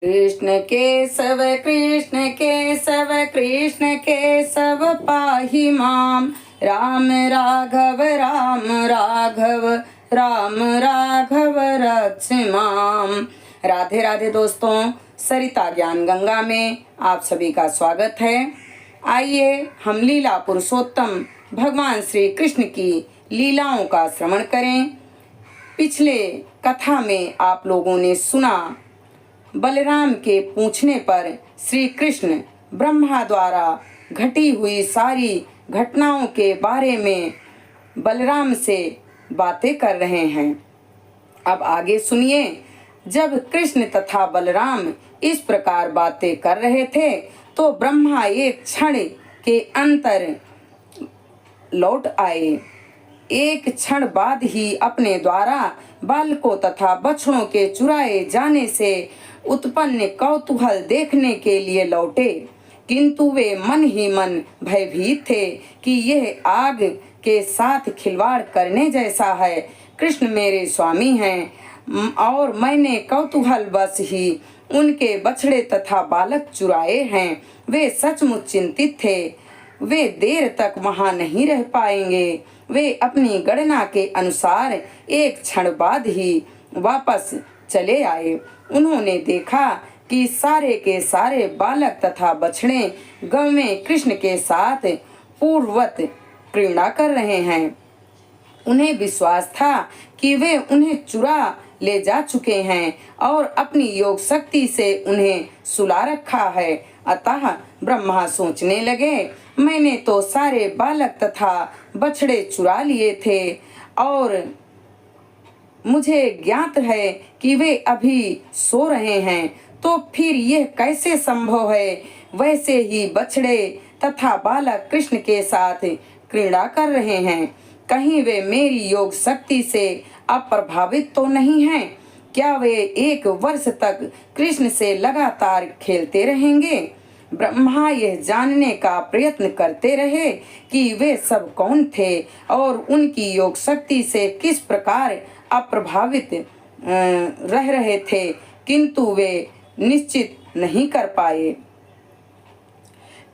कृष्ण केशव कृष्ण केशव पाहि माम। राम राघव राम राघव रक्ष माम। राधे राधे दोस्तों, सरिता ज्ञान गंगा में आप सभी का स्वागत है। आइए हम लीला पुरुषोत्तम भगवान श्री कृष्ण की लीलाओं का श्रवण करें। पिछले कथा में आप लोगों ने सुना, बलराम के पूछने पर श्री कृष्ण ब्रह्मा द्वारा घटी हुई सारी घटनाओं के बारे में बलराम से बातें कर रहे हैं। अब आगे सुनिए। जब कृष्ण तथा बलराम इस प्रकार बातें कर रहे थे तो ब्रह्मा एक क्षण के अंतर लौट आए। एक क्षण बाद ही अपने द्वारा बालकों तथा बछड़ों के चुराए जाने से उत्पन्न कौतूहल देखने के लिए लौटे, किंतु वे मन ही मन भयभीत थे कि यह आग के साथ खिलवाड़ करने जैसा है। कृष्ण मेरे स्वामी हैं और मैंने कौतूहलवश ही उनके बछड़े तथा बालक चुराए हैं। वे सचमुच चिंतित थे। वे देर तक वहां नहीं रह पाएंगे। वे अपनी गणना के अनुसार एक क्षण बाद ही वापस चले आए। उन्होंने देखा कि सारे के सारे बालक तथा बछड़े गांव में कृष्ण के साथ पूर्ववत क्रीड़ा कर रहे हैं। उन्हें विश्वास था कि वे उन्हें चुरा ले जा चुके हैं और अपनी योग शक्ति से उन्हें सुला रखा है। अतः ब्रह्मा सोचने लगे, मैंने तो सारे बालक तथा बछड़े चुरा लिए थे और मुझे ज्ञात है कि वे अभी सो रहे हैं, तो फिर यह कैसे संभव है? वैसे ही बछड़े तथा बालक कृष्ण के साथ क्रीड़ा कर रहे हैं। कहीं वे मेरी योग शक्ति से अप्रभावित तो नहीं हैं? क्या वे 1 वर्ष तक कृष्ण से लगातार खेलते रहेंगे? ब्रह्मा यह जानने का प्रयत्न करते रहे कि वे सब कौन थे और उनकी योग शक्ति से किस प्रकार अप्रभावित रह रहे थे, किंतु वे निश्चित नहीं कर पाए।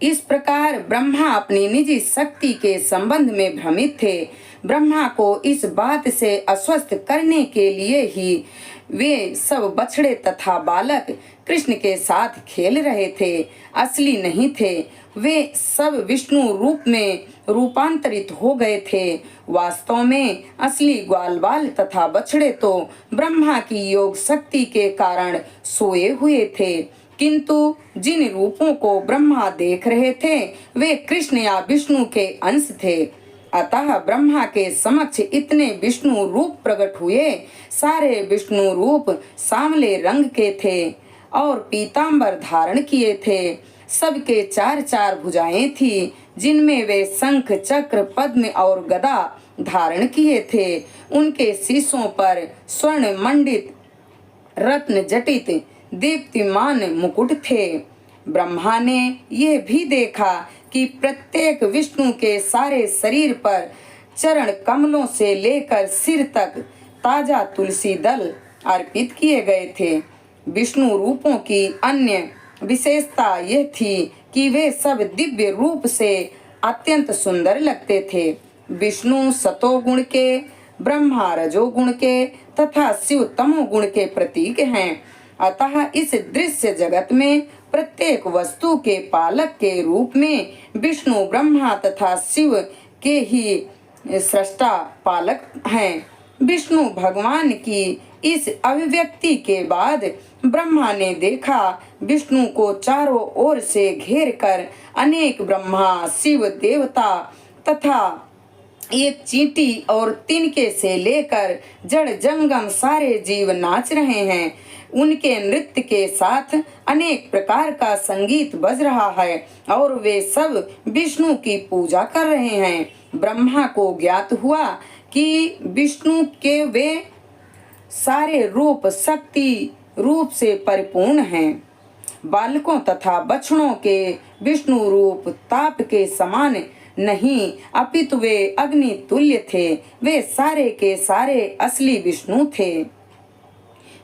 इस प्रकार ब्रह्मा अपनी निजी शक्ति के संबंध में भ्रमित थे। ब्रह्मा को इस बात से आश्वस्त करने के लिए ही वे सब बछड़े तथा बालक कृष्ण के साथ खेल रहे थे, असली नहीं थे। वे सब विष्णु रूप में रूपांतरित हो गए थे। वास्तव में असली ग्वाल बाल तथा बछड़े तो ब्रह्मा की योग शक्ति के कारण सोए हुए थे, किंतु जिन रूपों को ब्रह्मा देख रहे थे वे कृष्ण या विष्णु के अंश थे। अतः ब्रह्मा के समक्ष इतने विष्णु रूप प्रकट हुए। सारे विष्णु रूप सांवले रंग के थे और पीतांबर धारण किए थे। सबके 4 भुजाएं थी, जिनमें वे शंख चक्र पद्म और गदा धारण किए थे। उनके शीशों पर स्वर्ण मंडित रत्न जटित दीप्तिमान मुकुट थे। ब्रह्मा ने यह भी देखा कि प्रत्येक विष्णु के सारे शरीर पर चरण कमलों से लेकर सिर तक ताजा तुलसी दल अर्पित किए गए थे। विष्णु रूपों की अन्य विशेषता यह थी कि वे सब दिव्य रूप से अत्यंत सुंदर लगते थे। विष्णु सतोगुण के, ब्रह्मा रजोगुण के तथा शिव तमोगुण के प्रतीक हैं। अतः इस दृश्य जगत में प्रत्येक वस्तु के पालक के रूप में विष्णु, ब्रह्मा तथा शिव के ही सृष्टा पालक हैं। विष्णु भगवान की इस अभिव्यक्ति के बाद ब्रह्मा ने देखा विष्णु को चारों ओर से घेर कर अनेक ब्रह्मा, शिव, देवता तथा एक चींटी और तिनके से लेकर जड़ जंगम सारे जीव नाच रहे हैं। उनके नृत्य के साथ अनेक प्रकार का संगीत बज रहा है और वे सब विष्णु की पूजा कर रहे हैं। ब्रह्मा को ज्ञात हुआ कि विष्णु के वे सारे रूप शक्ति रूप से परिपूर्ण हैं। बालकों तथा बछड़ों के विष्णु रूप ताप के समान नहीं, अपितु वे अग्नि तुल्य थे। वे सारे के सारे असली विष्णु थे।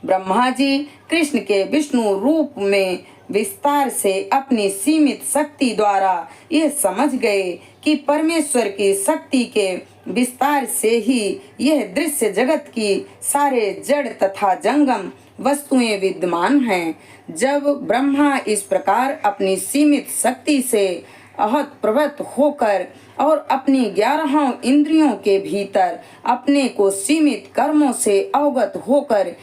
ब्रह्मा जी कृष्ण के विष्णु रूप में विस्तार से अपनी सीमित शक्ति द्वारा यह समझ गए कि परमेश्वर की शक्ति के विस्तार से ही यह दृश्य जगत की सारे जड़ तथा जंगम वस्तुएं विद्यमान हैं। जब ब्रह्मा इस प्रकार अपनी सीमित शक्ति से अहत प्रवत होकर और अपनी 11 इंद्रियों के भीतर अपने को सीमित कर्मों से अवगत होकर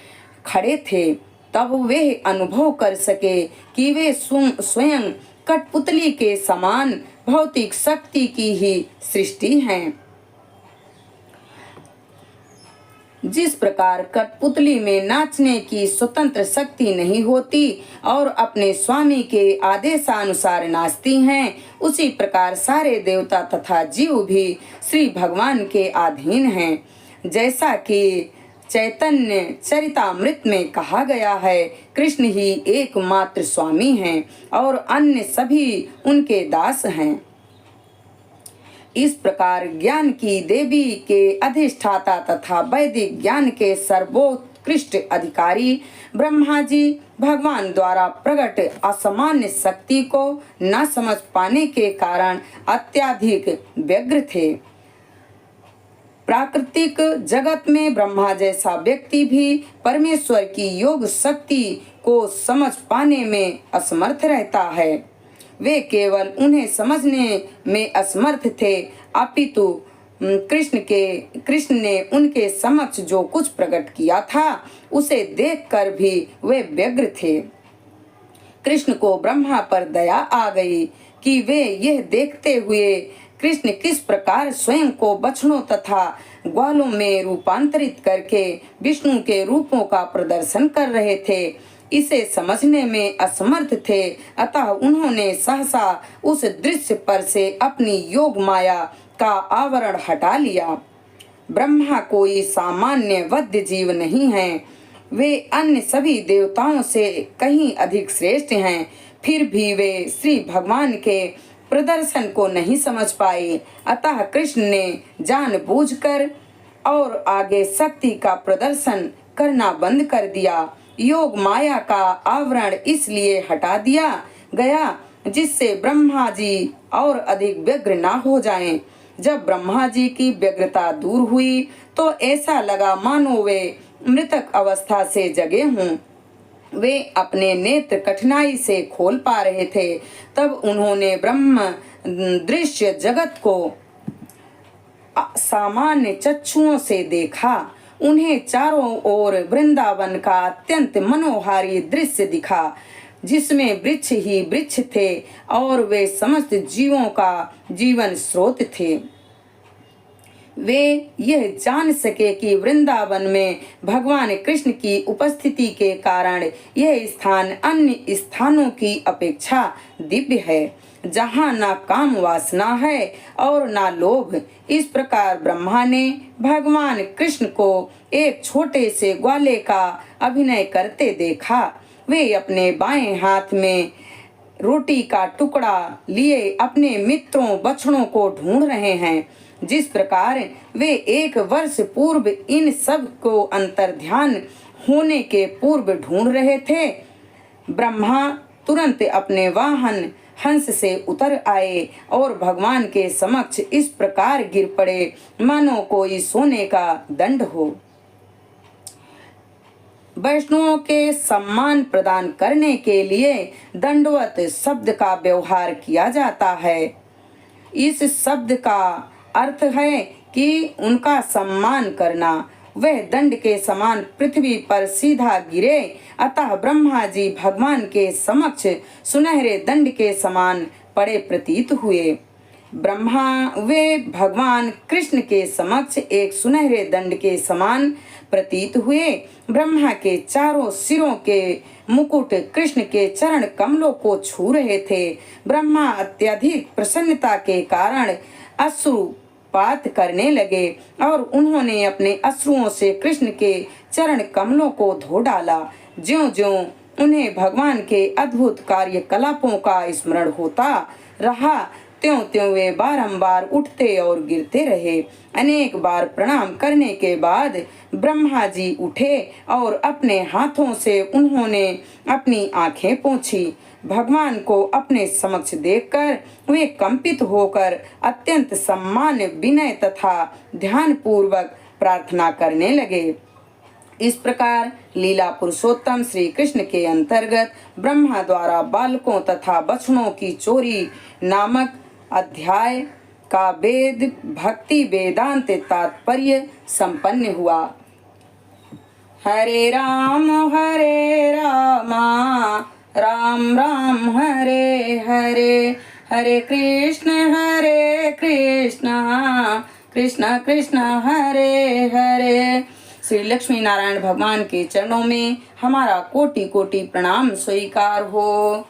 खड़े थे, तब वे अनुभव कर सके कि वे स्वयं कठपुतली के समान भौतिक शक्ति की ही सृष्टि हैं। जिस प्रकार कठपुतली में नाचने की स्वतंत्र शक्ति नहीं होती और अपने स्वामी के आदेशानुसार नाचती हैं, उसी प्रकार सारे देवता तथा जीव भी श्री भगवान के अधीन हैं। जैसा कि चैतन्य चरितामृत में कहा गया है, कृष्ण ही एकमात्र स्वामी हैं और अन्य सभी उनके दास हैं। इस प्रकार ज्ञान की देवी के अधिष्ठाता तथा वैदिक ज्ञान के सर्वोत्कृष्ट अधिकारी ब्रह्मा जी भगवान द्वारा प्रकट असामान्य शक्ति को न समझ पाने के कारण अत्यधिक व्यग्र थे। प्राकृतिक जगत में ब्रह्मा जैसा व्यक्ति भी परमेश्वर की योग शक्ति को समझ पाने में असमर्थ रहता है। वे केवल उन्हें समझने में असमर्थ थे, अपितु कृष्ण ने उनके समक्ष जो कुछ प्रकट किया था उसे देखकर भी वे व्यग्र थे। कृष्ण को ब्रह्मा पर दया आ गई कि वे यह देखते हुए कृष्ण किस प्रकार स्वयं को बछड़ों तथा ग्वालों में रूपांतरित करके विष्णु के रूपों का प्रदर्शन कर रहे थे, इसे समझने में असमर्थ थे। अतः उन्होंने सहसा उस दृश्य पर से अपनी योग माया का आवरण हटा लिया। ब्रह्मा कोई सामान्य वध्य जीव नहीं है, वे अन्य सभी देवताओं से कहीं अधिक श्रेष्ठ हैं। फिर भी वे श्री भगवान के प्रदर्शन को नहीं समझ पाए। अतः कृष्ण ने जानबूझकर और आगे शक्ति का प्रदर्शन करना बंद कर दिया। योग माया का आवरण इसलिए हटा दिया गया जिससे ब्रह्मा जी और अधिक व्यग्र ना हो जाएं। जब ब्रह्मा जी की व्यग्रता दूर हुई तो ऐसा लगा मानो वे मृतक अवस्था से जगे हों। वे अपने नेत्र कठिनाई से खोल पा रहे थे। तब उन्होंने ब्रह्म दृश्य जगत को सामान्य चक्षुओं से देखा। उन्हें चारों ओर वृंदावन का अत्यंत मनोहारी दृश्य दिखा, जिसमें वृक्ष ही वृक्ष थे और वे समस्त जीवों का जीवन स्रोत थे। वे यह जान सके कि वृंदावन में भगवान कृष्ण की उपस्थिति के कारण यह स्थान अन्य स्थानों की अपेक्षा दिव्य है, जहाँ ना काम वासना है और ना लोभ। इस प्रकार ब्रह्मा ने भगवान कृष्ण को एक छोटे से ग्वाले का अभिनय करते देखा। वे अपने बाएं हाथ में रोटी का टुकड़ा लिए अपने मित्रों बछड़ों को ढूंढ रहे हैं। जिस प्रकार वे 1 वर्ष पूर्व इन सब को अंतर्ध्यान होने के पूर्व ढूंढ रहे थे, ब्रह्मा तुरंत अपने वाहन हंस से उतर आए और भगवान के समक्ष इस प्रकार गिर पड़े मानो कोई सोने का दंड हो। वैष्णवों के सम्मान प्रदान करने के लिए दंडवत शब्द का व्यवहार किया जाता है। इस शब्द का अर्थ है कि उनका सम्मान करना। वह दंड के समान पृथ्वी पर सीधा गिरे। अतः ब्रह्मा जी भगवान के समक्ष सुनहरे दंड के समान पड़े प्रतीत हुए। वे भगवान कृष्ण के समक्ष एक सुनहरे दंड के समान प्रतीत हुए। ब्रह्मा के चारों सिरों के मुकुट कृष्ण के चरण कमलों को छू रहे थे। ब्रह्मा अत्यधिक प्रसन्नता के कारण अश्रुपात करने लगे और उन्होंने अपने अश्रुओं से कृष्ण के चरण कमलों को धो डाला। ज्यों-ज्यों उन्हें भगवान के अद्भुत कार्यकलापों का स्मरण होता रहा, त्यों त्यों वे बारंबार उठते और गिरते रहे। अनेक बार प्रणाम करने के बाद ब्रह्मा जी उठे और अपने हाथों से उन्होंने अपनी आंखें पोंछी। भगवान को अपने समक्ष देखकर वे कंपित होकर अत्यंत सम्मान, विनय तथा ध्यान पूर्वक प्रार्थना करने लगे। इस प्रकार लीला पुरुषोत्तम श्री कृष्ण के अंतर्गत ब्रह्मा द्वारा बालकों तथा बछड़ों की चोरी नामक अध्याय का वेद भक्ति वेदांत तात्पर्य संपन्न हुआ। हरे राम राम राम हरे हरे, हरे कृष्ण कृष्ण कृष्ण हरे हरे। श्री लक्ष्मी नारायण भगवान के चरणों में हमारा कोटि कोटि प्रणाम स्वीकार हो।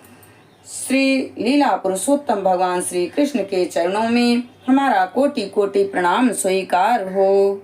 श्री लीला पुरुषोत्तम भगवान श्री कृष्ण के चरणों में हमारा कोटि कोटि प्रणाम स्वीकार हो।